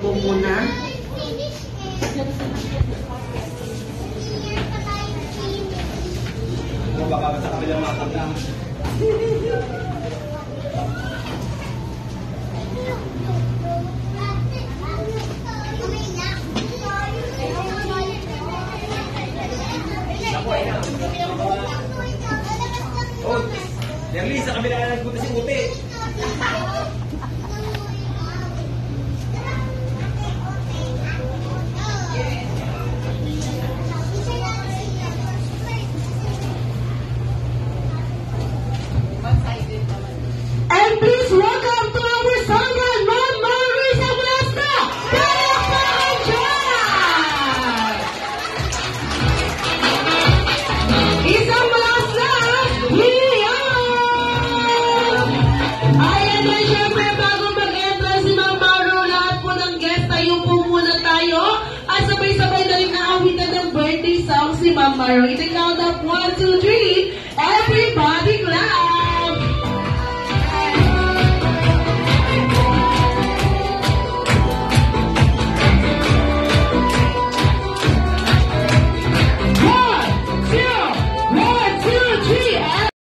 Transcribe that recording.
po muna. Baka sa kabilang matang lang. Oh, Derly, sa kabila na nagpunta si Uti. And please welcome to our someone, Ma'am Marisa Blasca! Palakpakan dyan! Isang malakas na hiyan! Ayan na, syempre, bago mag-enter si Ma'am Maru, lahat po ng guest, tayo po muna tayo. At sabay-sabay na rin naawitan ng birthday song si Ma'am Maru. Ito count up 1, 2, 3. Everybody clap!